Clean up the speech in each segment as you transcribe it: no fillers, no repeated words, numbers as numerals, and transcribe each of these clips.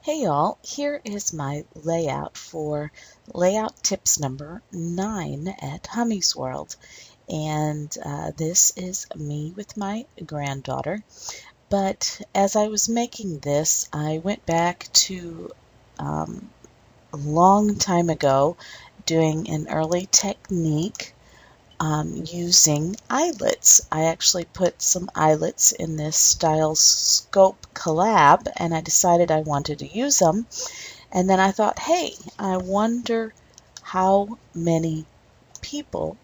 Hey y'all, here is my layout for layout tips number 9 at Hummy's World. And this is me with my granddaughter. But as I was making this, I went back to a long time ago doing an early technique using eyelets. I actually put some eyelets in this Style Scope collab, and I decided I wanted to use them. And then I thought, hey, I wonder how many people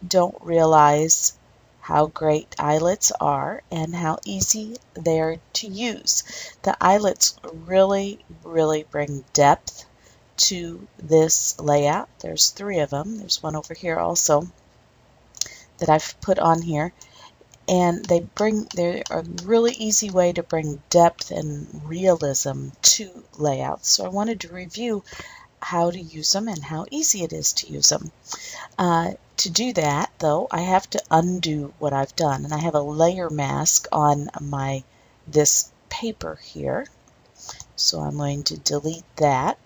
don't realize how great eyelets are and how easy they are to use. The eyelets really bring depth to this layout. There's 3 of them. There's one over here also that I've put on here, and they're a really easy way to bring depth and realism to layouts. So I wanted to review how to use them and how easy it is to use them. To do that, though, I have to undo what I've done, and I have a layer mask on this paper here. So I'm going to delete that.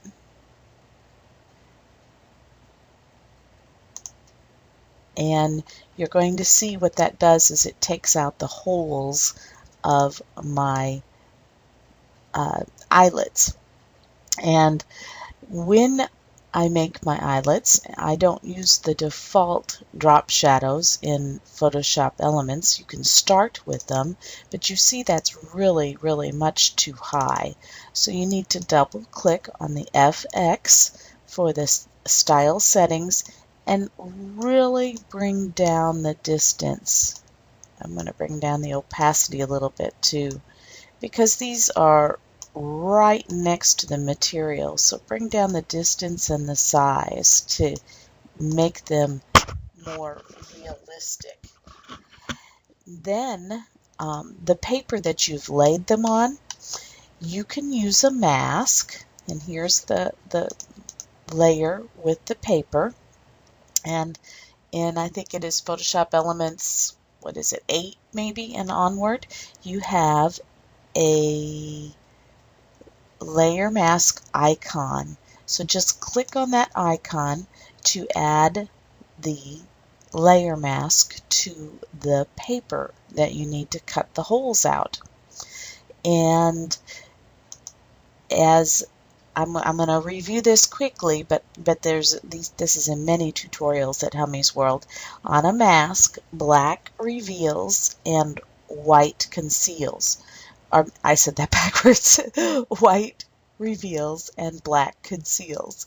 And you're going to see what that does is it takes out the holes of my eyelets. And when I make my eyelets, I don't use the default drop shadows in Photoshop Elements. You can start with them, but you see that's really much too high. So you need to double click on the FX for the style settings and really bring down the distance. I'm going to bring down the opacity a little bit too, because these are right next to the material. So bring down the distance and the size to make them more realistic. Then the paper that you've laid them on, you can use a mask. And here's the layer with the paper. And in, I think it is Photoshop Elements, what is it, 8 maybe and onward, you have a layer mask icon. So just click on that icon to add the layer mask to the paper that you need to cut the holes out. And as I'm going to review this quickly, but this is in many tutorials at Hummy's World. On a mask, black reveals and white conceals. Or I said that backwards. White reveals and black conceals.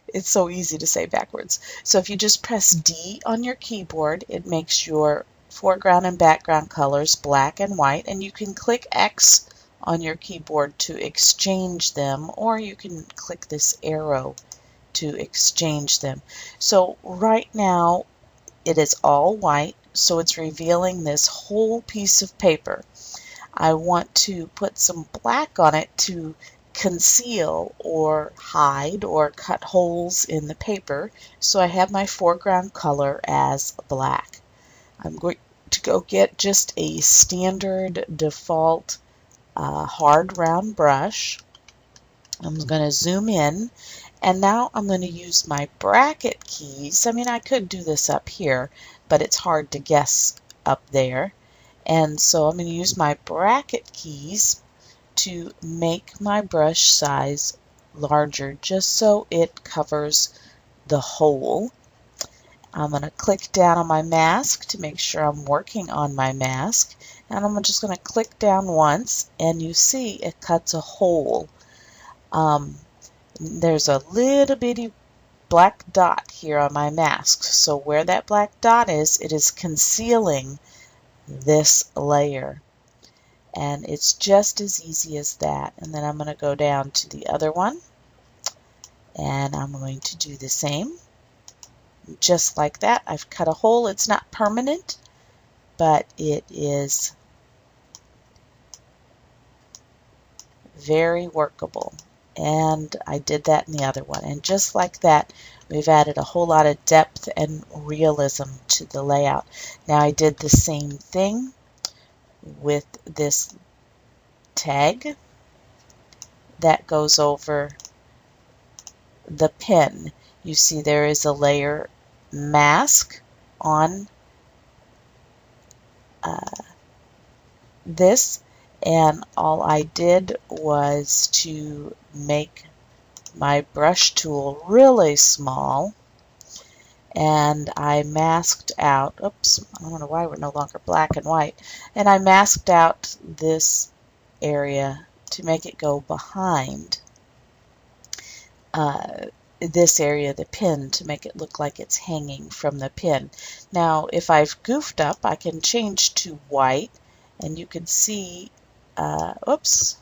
It's so easy to say backwards. So if you just press D on your keyboard, it makes your foreground and background colors black and white, and you can click X on your keyboard to exchange them, or you can click this arrow to exchange them. So right now it is all white, so it's revealing this whole piece of paper. I want to put some black on it to conceal or hide or cut holes in the paper, so I have my foreground color as black. I'm going to go get just a standard default hard round brush. I'm going to zoom in, and now I'm going to use my bracket keys. I mean, I could do this up here, but it's hard to guess up there. And so I'm going to use my bracket keys to make my brush size larger, just so it covers the hole. I'm going to click down on my mask to make sure I'm working on my mask, and I'm just going to click down once, and you see it cuts a hole. There's a little bitty black dot here on my mask, so where that black dot is, it is concealing this layer. And it's just as easy as that. And then I'm going to go down to the other one, and I'm going to do the same. Just like that, I've cut a hole. It's not permanent, but it is very workable. And I did that in the other one. And just like that, we've added a whole lot of depth and realism to the layout. Now I did the same thing with this tag. that goes over the pen. You see there is a layer mask on this, and all I did was to make my brush tool really small, and I masked out, oops, I don't know why we're no longer black and white, and I masked out this area to make it go behind this area of the pin, to make it look like it's hanging from the pin. Now if I've goofed up, I can change to white, and you can see, oops,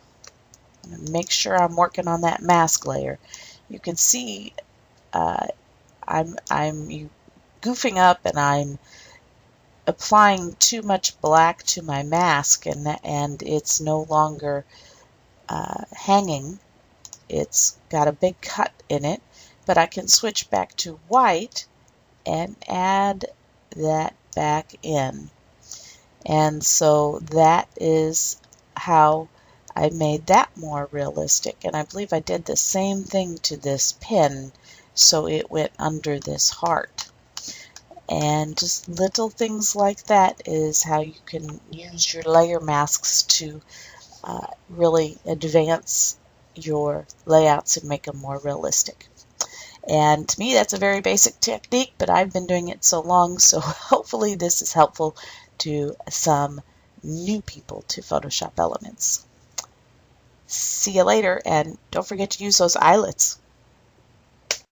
make sure I'm working on that mask layer. You can see I'm goofing up, and I'm applying too much black to my mask, and it's no longer hanging. It's got a big cut in it, but I can switch back to white and add that back in. And so that is how I made that more realistic. And I believe I did the same thing to this pin, so it went under this heart. And just little things like that is how you can use your layer masks to really advance your layouts and make them more realistic. And to me, that's a very basic technique, but I've been doing it so long, so hopefully this is helpful to some new people to Photoshop Elements. See you later, and don't forget to use those eyelets.